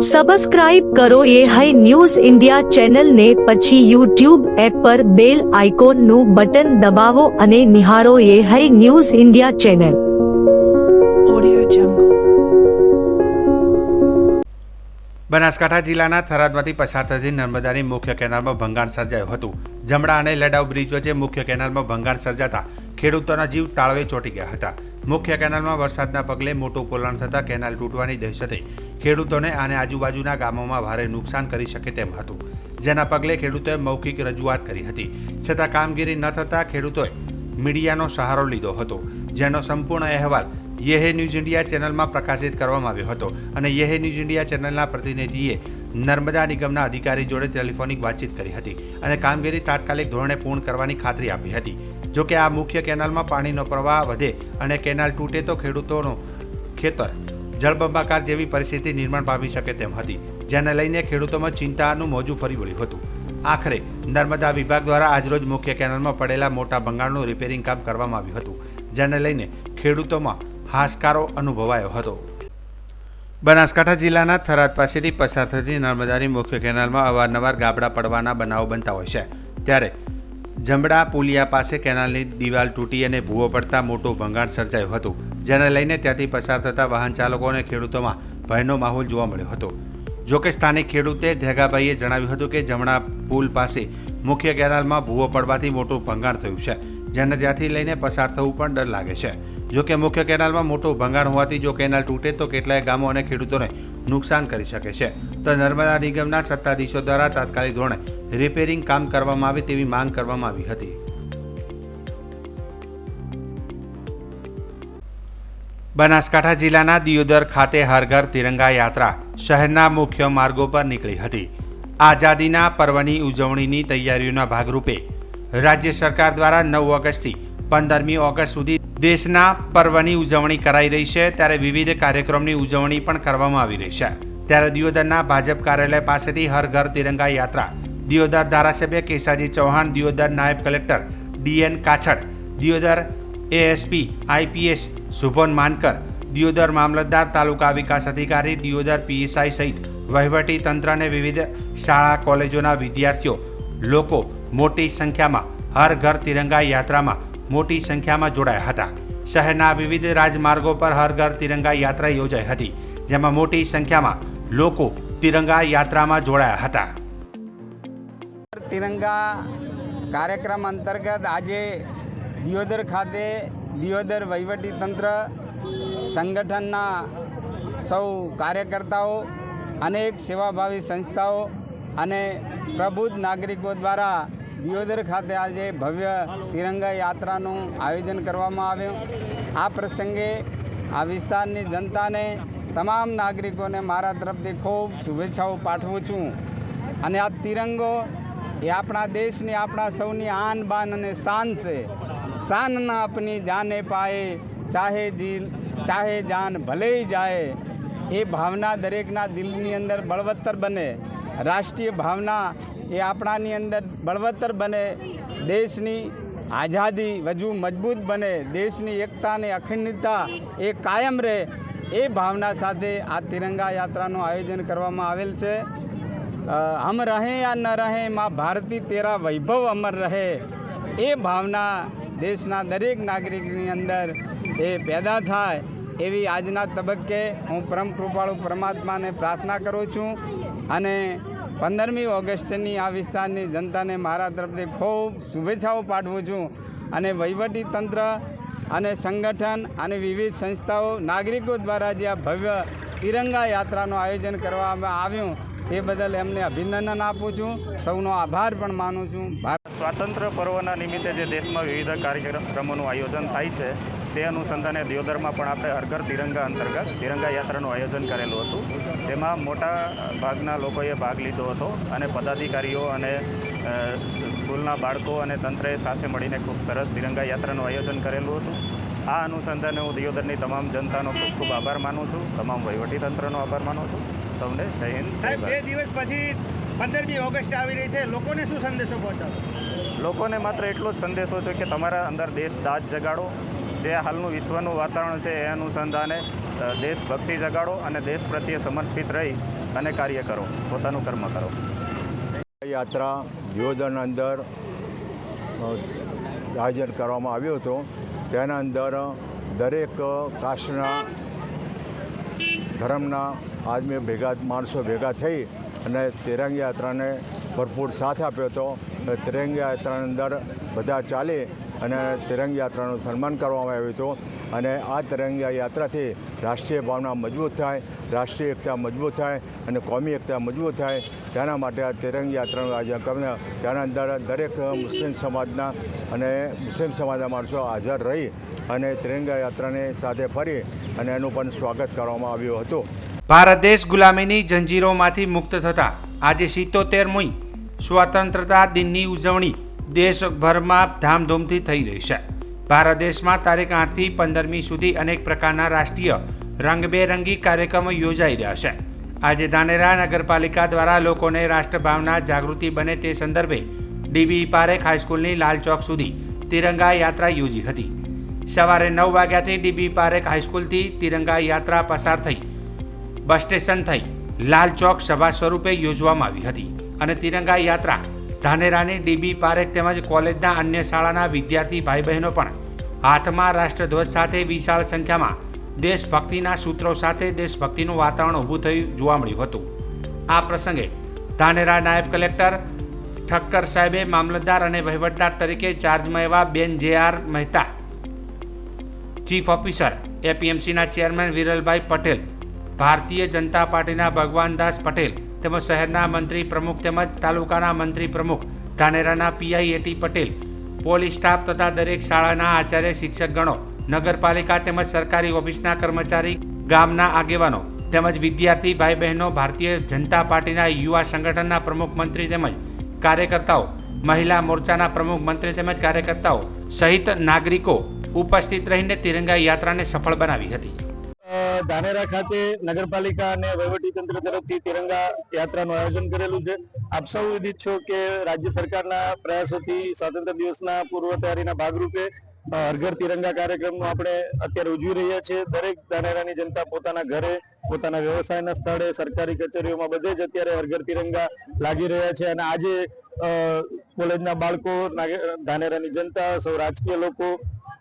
Subscribe કરો એ hi news India channel ને પછી યુટ્યુબ એપ પર બેલ આઇકોન નું બટન દબાવો અને નિહાળો એ hi news India channel. Banaskantha જિલ્લાના થરાદમાંથી પસાર થતી નર્મદાની મુખ્ય કેનાલમાં ભંગાણ સર્જાયું હતું। જમણા અને લડાઉ બ્રિજ વચ્ચે મુખ્ય કેનાલમાં ભંગાણ સર્જાતા ખેડૂતોના જીવ તાળવે ચોંટી ગયા હતા। મુખ્ય કેનાલમાં વરસાદના પગલે મોટું પોલાણ થતાં કેનાલ તૂટવાની દહેશતે ખેડૂતોને અને આજુબાજુના ગામોમાં ભારે નુકસાન કરી શકે તેમ હતું, જેના પગલે ખેડૂતોએ મૌખિક રજૂઆત કરી હતી, છતાં કામગીરી ન થતાં ખેડૂતોએ મીડિયાનો સહારો લીધો હતો, જેનો સંપૂર્ણ અહેવાલ યે ન્યૂઝ ઇન્ડિયા ચેનલમાં પ્રકાશિત કરવામાં આવ્યો હતો અને યે ન્યૂઝ ઇન્ડિયા ચેનલના પ્રતિનિધિએ નર્મદા નિગમના અધિકારી જોડે ટેલિફોનિક વાતચીત કરી હતી અને કામગીરી તાત્કાલિક ધોરણે પૂર્ણ કરવાની ખાતરી આપી હતી। જોકે આ મુખ્ય કેનાલમાં પાણીનો પ્રવાહ વધે અને કેનાલ તૂટે તો ખેડૂતોનું ખેતર જળબંબાકાર જેવી પરિસ્થિતિ નિર્માણ પામી શકે તેમ હતી, જેને લઈને ખેડૂતોમાં ચિંતાનું મોજું ફરી વળ્યું હતું। આખરે નર્મદા વિભાગ દ્વારા આજરોજ મુખ્ય કેનાલમાં પડેલા મોટા ભંગાણનું રિપેરિંગ કામ કરવામાં આવ્યું હતું, જેને લઈને ખેડૂતોમાં હાશકારો અનુભવાયો હતો। બનાસકાંઠા જિલ્લાના થરાદ પાસેથી પસાર થતી નર્મદાની મુખ્ય કેનાલમાં અવારનવાર ગાબડા પડવાના બનાવો બનતા હોય છે, ત્યારે જમડા પુલિયા પાસે કેનાલની દિવાલ તૂટી અને ભૂવો પડતા મોટું ભંગાણ સર્જાયું હતું, જેને લઈને ત્યાંથી પસાર થતા વાહન ચાલકો અને ખેડૂતોમાં ભયનો માહોલ જોવા મળ્યો હતો। જોકે સ્થાનિક ખેડૂતે ધેગાભાઈએ જણાવ્યું હતું કે જમણા પુલ પાસે મુખ્ય કેનાલમાં ભૂવો પડવાથી મોટું ભંગાણ થયું છે, જેને ત્યાંથી લઈને પસાર થવું પણ ડર લાગે છે। જોકે મુખ્ય કેનાલમાં મોટું ભંગાણ હોવાથી જો કેનાલ તૂટે તો કેટલાય ગામો અને ખેડૂતોને નુકસાન કરી શકે છે, તો નર્મદા નિગમના સત્તાધીશો દ્વારા તાત્કાલિક ધોરણે રિપેરિંગ કામ કરવામાં આવે તેવી માંગ કરવામાં આવી હતી। બનાસકાંઠા જિલ્લાના દિયોદર ખાતે હર ઘર તિરંગા યાત્રા શહેરના મુખ્ય માર્ગો પર નીકળી હતી। આઝાદીના પર્વની ઉજવણીની તૈયારીઓના ભાગરૂપે રાજ્ય સરકાર દ્વારા 9 ઓગસ્ટથી 15મી ઓગસ્ટ સુધી દેશના પર્વની ઉજવણી કરાઈ રહી છે, ત્યારે વિવિધ કાર્યક્રમની ઉજવણી પણ કરવામાં આવી રહી છે। ત્યારે દિયોદરના ભાજપ કાર્યાલય પાસેથી હર ઘર તિરંગા યાત્રા દિયોદર ધારાસભ્ય કેસાજી ચૌહાણ, દિયોદર નાયબ collector DN Kachhad, Deodar ASP IPS Shubhan Mankar, Deodar મામલતદાર, તાલુકા વિકાસ અધિકારી, દિયોદર PSI સહિત વહીવટી તંત્ર અને વિવિધ શાળા કોલેજોના વિદ્યાર્થીઓ લોકો મોટી સંખ્યામાં હર ઘર તિરંગા યાત્રામાં મોટી સંખ્યામાં જોડાયા હતા। શહેરના વિવિધ રાજમાર્ગો પર હર ઘર તિરંગા યાત્રા યોજાઈ હતી, જેમાં મોટી સંખ્યામાં લોકો તિરંગા યાત્રામાં જોડાયા હતા। તિરંગા કાર્યક્રમ અંતર્ગત આજે દિયોદર ખાતે દિયોદર વહીવટી તંત્ર, સંગઠનના સૌ કાર્યકર્તાઓ, અનેક સેવાભાવી સંસ્થાઓ અને પ્રબુદ્ધ નાગરિકો દ્વારા દિયોદર ખાતે આજે ભવ્ય તિરંગા યાત્રાનું આયોજન કરવામાં આવ્યું। આ પ્રસંગે આ વિસ્તારની જનતાને, તમામ નાગરિકોને મારા તરફથી ખૂબ શુભેચ્છાઓ પાઠવું છું। અને આ તિરંગો એ આપણા દેશની, આપણા સૌની આન બાન અને શાન છે। શાન ના આપની જાને પાએ, ચાહે જાન ભલે જાય। એ ભાવના દરેકના દિલની અંદર બળવત્તર બને, રાષ્ટ્રીય ભાવના એ આપણાની અંદર બળવત્તર બને, દેશની આઝાદી વધુ મજબૂત બને, દેશની એકતા અને અખંડિતતા એ કાયમ રહે, એ ભાવના સાથે આ તિરંગા યાત્રાનું આયોજન કરવામાં આવેલ છે। હમ રહે યા ન રહે, માં ભારતી તેરા વૈભવ અમર રહે, એ ભાવના દેશના દરેક નાગરિકની અંદર એ પેદા થાય એવી આજના તબક્કે હું પરમ કૃપાળુ પરમાત્માને પ્રાર્થના કરું છું। અને 15મી ઓગસ્ટની આ વિસ્તારની જનતાને મારા તરફથી ખૂબ શુભેચ્છાઓ પાઠવું છું। અને વહીવટી તંત્ર અને સંગઠન અને વિવિધ સંસ્થાઓ, નાગરિકો દ્વારા જે આ ભવ્ય તિરંગા યાત્રાનું આયોજન કરવામાં આવ્યું તે બદલ એમને અભિનંદન આપું છું, સૌનો આભાર પણ માનું છું। સ્વાતંત્ર્ય પર્વના નિમિત્તે જે દેશમાં વિવિધ કાર્યક્રમોનું આયોજન થાય છે, તે અનુસંધાને દિયોદરમાં પણ આપણે હર ઘર તિરંગા અંતર્ગત તિરંગા યાત્રાનું આયોજન કરેલું હતું। તેમાં મોટા ભાગના લોકોએ ભાગ લીધો હતો અને પદાધિકારીઓ અને સ્કૂલના બાળકો અને તંત્રએ સાથે મળીને ખૂબ સરસ તિરંગા યાત્રાનું આયોજન કરેલું હતું। આ અનુસંધાને હું દિયોદરની તમામ જનતાનો ખૂબ ખૂબ આભાર માનું છું, તમામ વહીવટી તંત્રનો આભાર માનું છું। સૌને જય હિન્દ। સાહેબ, 2 દિવસ પછી 15મી ઓગસ્ટ આવી રહી છે, લોકોને શું સંદેશો પહોંચાડો? લોકોને માત્ર એટલો જ સંદેશો છે કે તમારા અંદર દેશદાઝ જગાડો, જે હાલનું વિશ્વનું વાતાવરણ છે એ અનુસંધાને દેશભક્તિ જગાડો અને દેશ પ્રત્યે સમર્પિત રહી અને કાર્ય કરો, પોતાનું કર્મ કરો. યાત્રા દિયોદરના અંદર આયોજન કરવામાં આવ્યું હતું. તેના અંદર દરેક કાસ્ટના ધર્મના માણસો ભેગા થઈ અને તિરંગા યાત્રાને ભરપૂર સાથ આપ્યો હતો. તિરંગા યાત્રાની અંદર બધા ચાલી અને તિરંગા યાત્રાનું સન્માન કરવામાં આવ્યું હતું. અને આ તિરંગા યાત્રાથી રાષ્ટ્રીય ભાવના મજબૂત થાય, રાષ્ટ્રીય એકતા મજબૂત થાય અને કોમી એકતા મજબૂત થાય. તેના માટે આ તિરંગા યાત્રાનું આયોજન કર્યું. તેના અંદર દરેક મુસ્લિમ સમાજના અને મુસ્લિમ સમાજના માણસો હાજર રહી અને તિરંગા યાત્રાની સાથે ફરી અને એનું પણ સ્વાગત કરવામાં આવ્યું હતું. ભારત દેશ ગુલામીની જંજીરોમાંથી મુક્ત થતા આજે 77મી સ્વતંત્રતા દિનની ઉજવણી દેશભરમાં ધામધૂમથી થઈ રહી છે. ભારત દેશમાં તારીખ 8થી 15મી સુધી અનેક પ્રકારના રાષ્ટ્રીય રંગબેરંગી કાર્યક્રમો યોજાઈ રહ્યા છે. આજે ધાનેરા નગરપાલિકા દ્વારા લોકોને રાષ્ટ્રભાવના જાગૃતિ બને તે સંદર્ભે ડીબી પારેખ હાઈસ્કૂલની લાલ ચોક સુધી તિરંગા યાત્રા યોજી હતી. સવારે 9 વાગ્યાથી ડીબી પારેખ હાઈસ્કૂલથી તિરંગા યાત્રા પસાર થઈ બસ સ્ટેશન થઈ લાલ ચોક સભા સ્વરૂપે યોજવામાં આવી હતી. અને તિરંગા યાત્રા ધાનેરાની ડીબી પારેખ તેમજ કોલેજના અન્ય શાળાના વિદ્યાર્થી ભાઈ બહેનો પણ હાથમાં રાષ્ટ્રધ્વજ સાથે વિશાળ સંખ્યામાં દેશભક્તિના સૂત્રો સાથે દેશભક્તિનું વાતાવરણ ઊભું થયું જોવા મળ્યું હતું. આ પ્રસંગે ધાનેરા નાયબ કલેક્ટર ઠક્કર સાહેબે મામલતદાર અને વહીવટદાર તરીકે ચાર્જમાં એવા બેન જે.આર. મહેતા, ચીફ ઓફિસર એપીએમસીના ચેરમેન વિરલભાઈ પટેલ, ભારતીય જનતા પાર્ટીના ભગવાનદાસ પટેલ તેમજ શહેરના મંત્રી પ્રમુખ તેમજ તાલુકાના મંત્રી પ્રમુખ, ધાનેરાના પીઆઈ પટેલ, પોલીસ સ્ટાફ તથા દરેક શાળાના આચાર્ય શિક્ષકગણો, નગરપાલિકા તેમજ સરકારી ઓફિસના કર્મચારી, ગામના આગેવાનો તેમજ વિદ્યાર્થી ભાઈ બહેનો, ભારતીય જનતા પાર્ટીના યુવા સંગઠનના પ્રમુખ મંત્રી તેમજ કાર્યકર્તાઓ, મહિલા મોરચાના પ્રમુખ મંત્રી તેમજ કાર્યકર્તાઓ સહિત નાગરિકો ઉપસ્થિત રહીને તિરંગા યાત્રાને સફળ બનાવી હતી. ધાનેરા ખાતે નગરપાલિકા અને વહીવટીતંત્ર તરફથી તિરંગા યાત્રાનું આયોજન કરેલું છે. આપ સૌ વિદિત છો કે રાજ્ય સરકારના પ્રયાસોથી સ્વાતંત્ર્ય દિવસના પૂર્વ તૈયારીના ભાગરૂપે હર ઘર તિરંગા કાર્યક્રમનું આપણે અત્યારે ઉજવી રહ્યા છીએ. દરેક ધાનેરાની જનતા પોતાના ઘરે, પોતાના વ્યવસાયના સ્થળે, સરકારી કચેરીઓમાં બધે જ અત્યારે હર ઘર તિરંગા લાગી રહ્યા છે. અને આજે કોલેજના બાળકો, ધાનેરાની જનતા, સૌ રાજકીય લોકો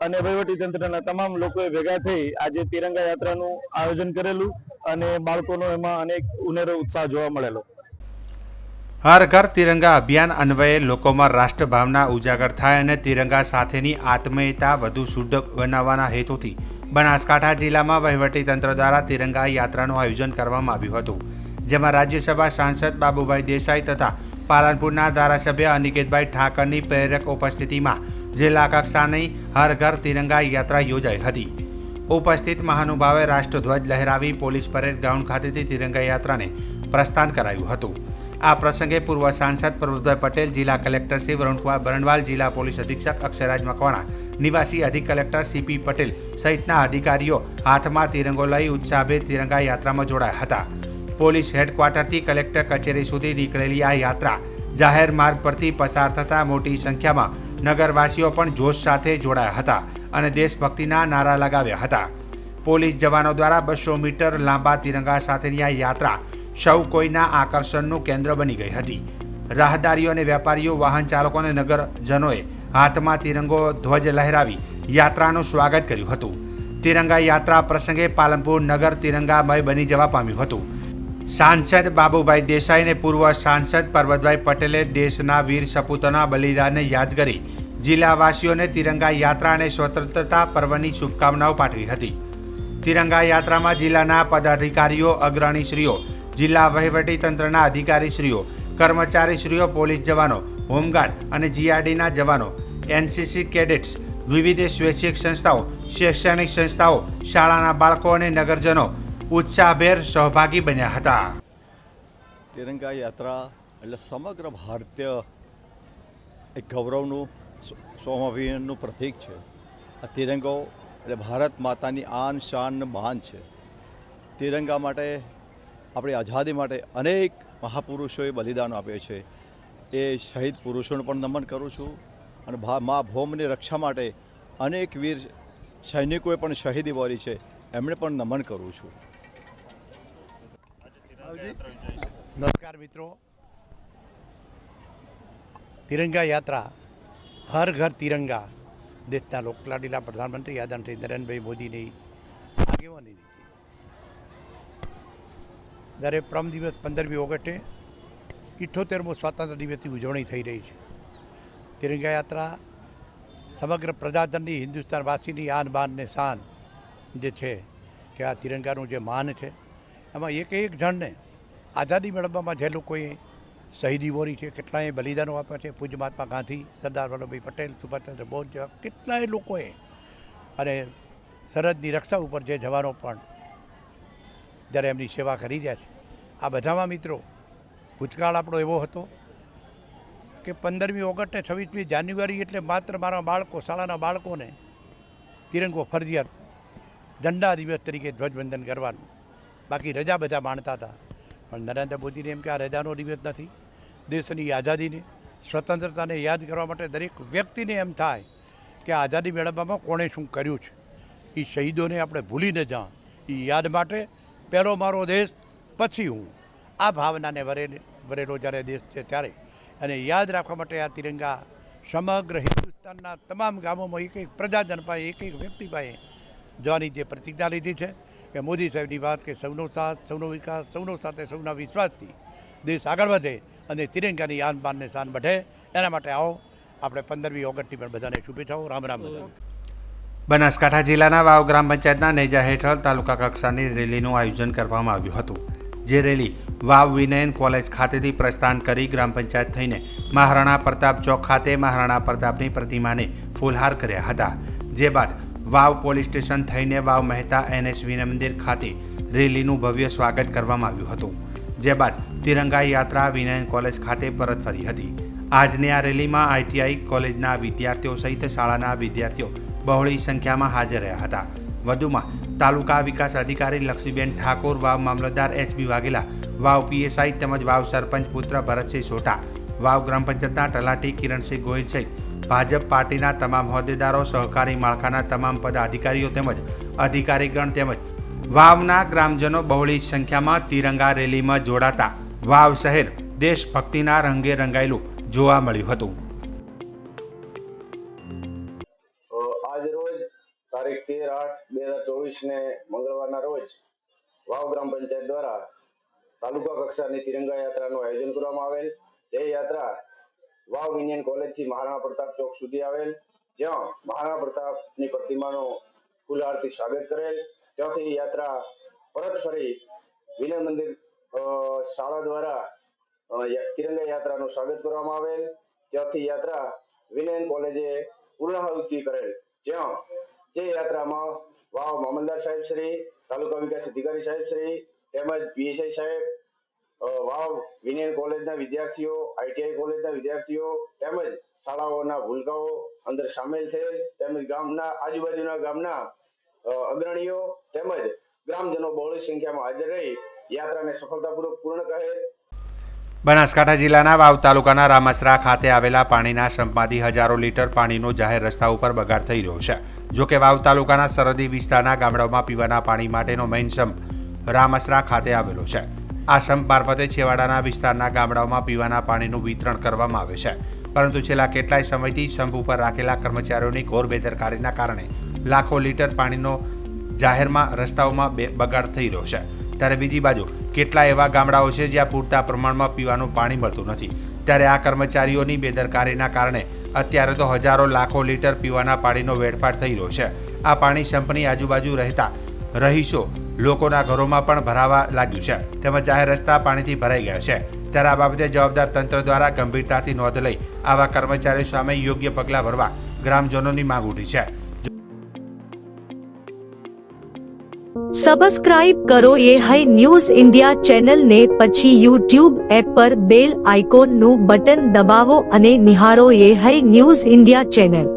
અને વહીવટીતંત્રના તમામ લોકોએ ભેગા થઈ આજે તિરંગા યાત્રાનું આયોજન કરેલું અને બાળકોનો એમાં અનેક ઉનેરો ઉત્સાહ જોવા મળેલો. હર ઘર તિરંગા અભિયાન અન્વયે લોકોમાં રાષ્ટ્રભાવના ઉજાગર થાય અને તિરંગા સાથેની આત્મીયતા વધુ શુદ્ધ બનાવવાના હેતુથી બનાસકાંઠા જિલ્લામાં વહીવટીતંત્ર દ્વારા તિરંગા યાત્રાનું આયોજન કરવામાં આવ્યું હતું. જેમાં રાજ્યસભા સાંસદ બાબુભાઈ દેસાઈ તથા પાલનપુરના ધારાસભ્ય અનિકેતભાઈ ઠાકરની પ્રેરક ઉપસ્થિતિમાં જિલ્લા કક્ષાની હર ઘર તિરંગા યાત્રા યોજાઈ હતી. ઉપસ્થિત મહાનુભાવે રાષ્ટ્રધ્વજ લહેરાવી પોલીસ પરેડ ગ્રાઉન્ડ ખાતેથી તિરંગા યાત્રાને પ્રસ્થાન કરાયું હતું. આ પ્રસંગે પૂર્વ સાંસદ પ્રભુભાઈ પટેલ, જિલ્લા કલેક્ટર શ્રી વરુણકુમાર બરણવાલ, જિલ્લા પોલીસ અધિક્ષક અક્ષયરાજ મકવાણા, નિવાસી અધિક કલેક્ટર સીપી પટેલ સહિતના અધિકારીઓ હાથમાં તિરંગો લઈ ઉત્સાહભેર તિરંગા યાત્રામાં જોડાયા હતા. પોલીસ હેડક્વાર્ટરથી કલેક્ટર કચેરી સુધી નીકળેલી આ યાત્રા જાહેર માર્ગ પરથી પસાર થતા મોટી સંખ્યામાં નગરવાસીઓ પણ જોશ સાથે જોડાયા હતા અને દેશભક્તિના નારા લગાવ્યા હતા. પોલીસ જવાનો દ્વારા 200 મીટર લાંબા તિરંગા સાથેની આ યાત્રા સૌ કોઈના આકર્ષણનું કેન્દ્ર બની ગઈ હતી. રાહદારીઓ અને વેપારીઓ, વાહન ચાલકો અને નગરજનોએ હાથમાં તિરંગો ધ્વજ લહેરાવી યાત્રાનું સ્વાગત કર્યું હતું. તિરંગા યાત્રા પ્રસંગે પાલનપુર નગર તિરંગામય બની જવા પામ્યું હતું. સાંસદ બાબુભાઈ દેસાઈ અને પૂર્વ સાંસદ પરબતભાઈ પટેલે દેશના વીર સપૂતોના બલિદાનને યાદ કરી જિલ્લાવાસીઓને તિરંગા યાત્રા અને સ્વતંત્રતા પર્વની શુભકામનાઓ પાઠવી હતી. તિરંગા યાત્રામાં જિલ્લાના પદાધિકારીઓ, અગ્રણીશ્રીઓ, જિલ્લા વહીવટીતંત્રના અધિકારીશ્રીઓ, કર્મચારીશ્રીઓ, પોલીસ જવાનો, હોમગાર્ડ અને જીઆરડીના જવાનો, એનસીસી કેડેટ્સ, વિવિધ સ્વૈચ્છિક સંસ્થાઓ, શૈક્ષણિક સંસ્થાઓ, શાળાના બાળકો અને નગરજનો ઉત્સાહભેર સહભાગી બન્યા હતા. તિરંગા યાત્રા એટલે સમગ્ર ભારતીય એક ગૌરવનું, સ્વાભિમાનનું પ્રતીક છે. આ તિરંગો એટલે ભારત માતાની આન શાન બાન છે. તિરંગા માટે, આપણી આઝાદી માટે અનેક મહાપુરુષોએ બલિદાન આપ્યું છે. એ શહીદ પુરુષોને પણ નમન કરું છું અને મા ભૌમની રક્ષા માટે અનેક વીર સૈનિકોએ પણ શહીદી વહોરી છે, એમણે પણ નમન કરું છું. નમસ્કાર મિત્રો, તિરંગા યાત્રા હર ઘર તિરંગા દેશના લોકલાડીલા પ્રધાનમંત્રી આદરણીય નરેન્દ્રભાઈ મોદીની આગેવાની જ્યારે પ્રમ દિવસ 15મી ઓગસ્ટે 78મો સ્વાતંત્ર્ય દિવસની ઉજવણી થઈ રહી છે. તિરંગા યાત્રા સમગ્ર પ્રજાજનની હિન્દુસ્તાનવાસીની આન બાન ને શાન જે છે કે આ તિરંગાનું જે માન છે એમાં એક એક જણને આઝાદી મેળવવામાં જે લોકોએ શહીદી વોરી છે, કેટલાય બલિદાનો આપ્યા છે, પૂજ્ય મહાત્મા ગાંધી, સરદાર વલ્લભભાઈ પટેલ, સુભાષચંદ્ર બોઝ જેવા કેટલાય લોકોએ, અને સરહદની રક્ષા ઉપર જે જવાનો પણ જ્યારે એમની સેવા કરી રહ્યા છે. આ બધામાં મિત્રો ભૂતકાળ આપણો એવો હતો કે 15મી ઓગસ્ટ ને 26મી જાન્યુઆરી એટલે માત્ર મારા બાળકો, શાળાના બાળકોને તિરંગો ફરજિયાત ઝંડા દિવસ તરીકે ધ્વજવંદન કરવાનું, બાકી રજા બધા માણતા હતા. પણ નરેન્દ્ર મોદીને એમ કે આ રજાનો દિવસ નથી, દેશની આઝાદીને, સ્વતંત્રતાને યાદ કરવા માટે દરેક વ્યક્તિને એમ થાય કે આઝાદી મેળવવામાં કોણે શું કર્યું છે, એ શહીદોને આપણે ભૂલી ન જાઓ, એ યાદ માટે પહેલો મારો દેશ પછી હું, આ ભાવનાને વરેલો જ્યારે દેશ છે ત્યારે, અને યાદ રાખવા માટે આ તિરંગા સમગ્ર હિન્દુસ્તાનના તમામ ગામોમાં એક એક પ્રજાજન પાસે, એક એક વ્યક્તિ પાસે જવાની જે પ્રતિજ્ઞા લીધી છે કે મોદી સાહેબની વાત કે સૌનો સાથ, સૌનો વિકાસ, સૌનો સાથે સૌના વિશ્વાસથી દેશ આગળ વધે અને તિરંગાની આન બાનને શાન વધે, એના માટે આવો આપણે 15મી ઓગસ્ટની પણ બધાને શુભેચ્છાઓ. રામ રામ. બનાસકાંઠા જિલ્લાના વાવ ગ્રામ પંચાયતના નેજા હેઠળ તાલુકા કક્ષાની રેલીનું આયોજન કરવામાં આવ્યું હતું. જે રેલી વાવ વિનયન કોલેજ ખાતેથી પ્રસ્થાન કરી ગ્રામ પંચાયત થઈને મહારાણા પ્રતાપ ચોક ખાતે મહારાણા પ્રતાપની પ્રતિમાને ફૂલહાર કર્યા હતા. જે બાદ વાવ પોલીસ સ્ટેશન થઈને વાવ મહેતા NS વિનય મંદિર ખાતે રેલીનું ભવ્ય સ્વાગત કરવામાં આવ્યું હતું. જે બાદ તિરંગા યાત્રા વિનયન કોલેજ ખાતે પરત ફરી હતી. આજની આ રેલીમાં ITI કોલેજના વિદ્યાર્થીઓ સહિત શાળાના વિદ્યાર્થીઓ બહોળી સંખ્યામાં હાજર રહ્યા હતા. વધુમાં તાલુકા વિકાસ અધિકારી લક્ષ્મીબેન ઠાકોર, વાવ મામલતદાર HB વાઘેલા, વાવ PSI તેમજ વાવ સરપંચ પુત્ર ભરતસિંહ સોઢા, વાવ ગ્રામ પંચાયતના તલાટી કિરણસિંહ ગોહિલ સહિત ભાજપ પાર્ટીના તમામ હોદ્દેદારો, સહકારી માળખાના તમામ પદાધિકારીઓ તેમજ અધિકારીગણ તેમજ વાવના ગ્રામજનો બહોળી સંખ્યામાં તિરંગા રેલીમાં જોડાતા વાવ શહેર દેશભક્તિના રંગે રંગાયેલું જોવા મળ્યું હતું. આજ રોજ તારીખ 13/8/2024 મંગળવારના રોજ વાવ ગ્રામ પંચાયત દ્વારા તાલુકા કક્ષાની તિરંગા યાત્રાનું આયોજન કરવામાં આવેલ. જે યાત્રા વાવ વિનયન કોલેજથી મહારાણા પ્રતાપ ચોક સુધી આવેલ, જ્યાં મહારાણા પ્રતાપની પ્રતિમાનું ફૂલહારથી સ્વાગત કરેલ. ત્યાંથી યાત્રા પરત ફરી વિનય મંદિર શાળા દ્વારા તિરંગા યાત્રાનું સ્વાગત કરવામાં આવેલ. ત્યાંથી યાત્રા વિનયન કોલેજે પૂર્ણાહુતિ કરેલ, જ્યાં જે યાત્રામાં વાવ મામલતદાર સાહેબ શ્રી, તાલુકા વિકાસ અધિકારી સાહેબ શ્રી તેમજ PSI સાહેબ, વાવ વિનયન કોલેજના વિદ્યાર્થીઓ, ITI કોલેજના વિદ્યાર્થીઓ તેમજ શાળાઓના ભૂલકાઓ અંદર સામેલ થયેલ, તેમજ ગામના આજુબાજુના ગામના અગ્રણીઓ તેમજ ગ્રામજનો બહોળી સંખ્યામાં હાજર રહી યાત્રાને સફળતાપૂર્વક પૂર્ણ કરેલ. બનાસકાંઠા જિલ્લાના વાવ તાલુકાના રામસરા ખાતે આવેલા પાણીના સંપમાંથી હજારો લીટર પાણીનો જાહેર રસ્તા ઉપર બગાડ થઈ રહ્યો છે. જોકે વાવ તાલુકાના સરહદી વિસ્તારના ગામડાઓમાં પીવાના પાણી માટેનો મેઇન સંપ રામસરા ખાતે આવેલો છે. આ સંપ મારફતે છેવાડાના વિસ્તારના ગામડાઓમાં પીવાના પાણીનું વિતરણ કરવામાં આવે છે. પરંતુ છેલ્લા કેટલાય સમયથી સંપ ઉપર રાખેલા કર્મચારીઓની ઘોર બેદરકારીના કારણે લાખો લીટર પાણીનો જાહેરમાં રસ્તાઓમાં બગાડ થઈ રહ્યો છે. ત્યારે બીજી બાજુ કેટલાય એવા ગામડાઓ છે જ્યાં પૂરતા પ્રમાણમાં પીવાનું પાણી મળતું નથી. ત્યારે આ કર્મચારીઓની બેદરકારીના કારણે અત્યારે તો હજારો લાખો લીટર પીવાના પાણીનો વેડફાટ થઈ રહ્યો છે. આ પાણી સંપની આજુબાજુ રહેતા રહીશો લોકોના ઘરોમાં પણ ભરાવા લાગ્યું છે, તેમજ જાહેર રસ્તા પાણીથી ભરાઈ ગયા છે. ત્યારે આ બાબતે જવાબદાર તંત્ર દ્વારા ગંભીરતાથી નોંધ લઈ આવા કર્મચારીઓ સામે યોગ્ય પગલાં ભરવા ગ્રામજનોની માંગ ઉઠી છે. સબસ્ક્રાઇબ કરો એ હાઈ ન્યૂઝ ઇન્ડિયા ચેનલ ને, પછી YouTube એપ પર બેલ આઇકોન નું બટન દબાવો અને નિહાળો એ હાઈ ન્યૂઝ ઇન્ડિયા ચેનલ.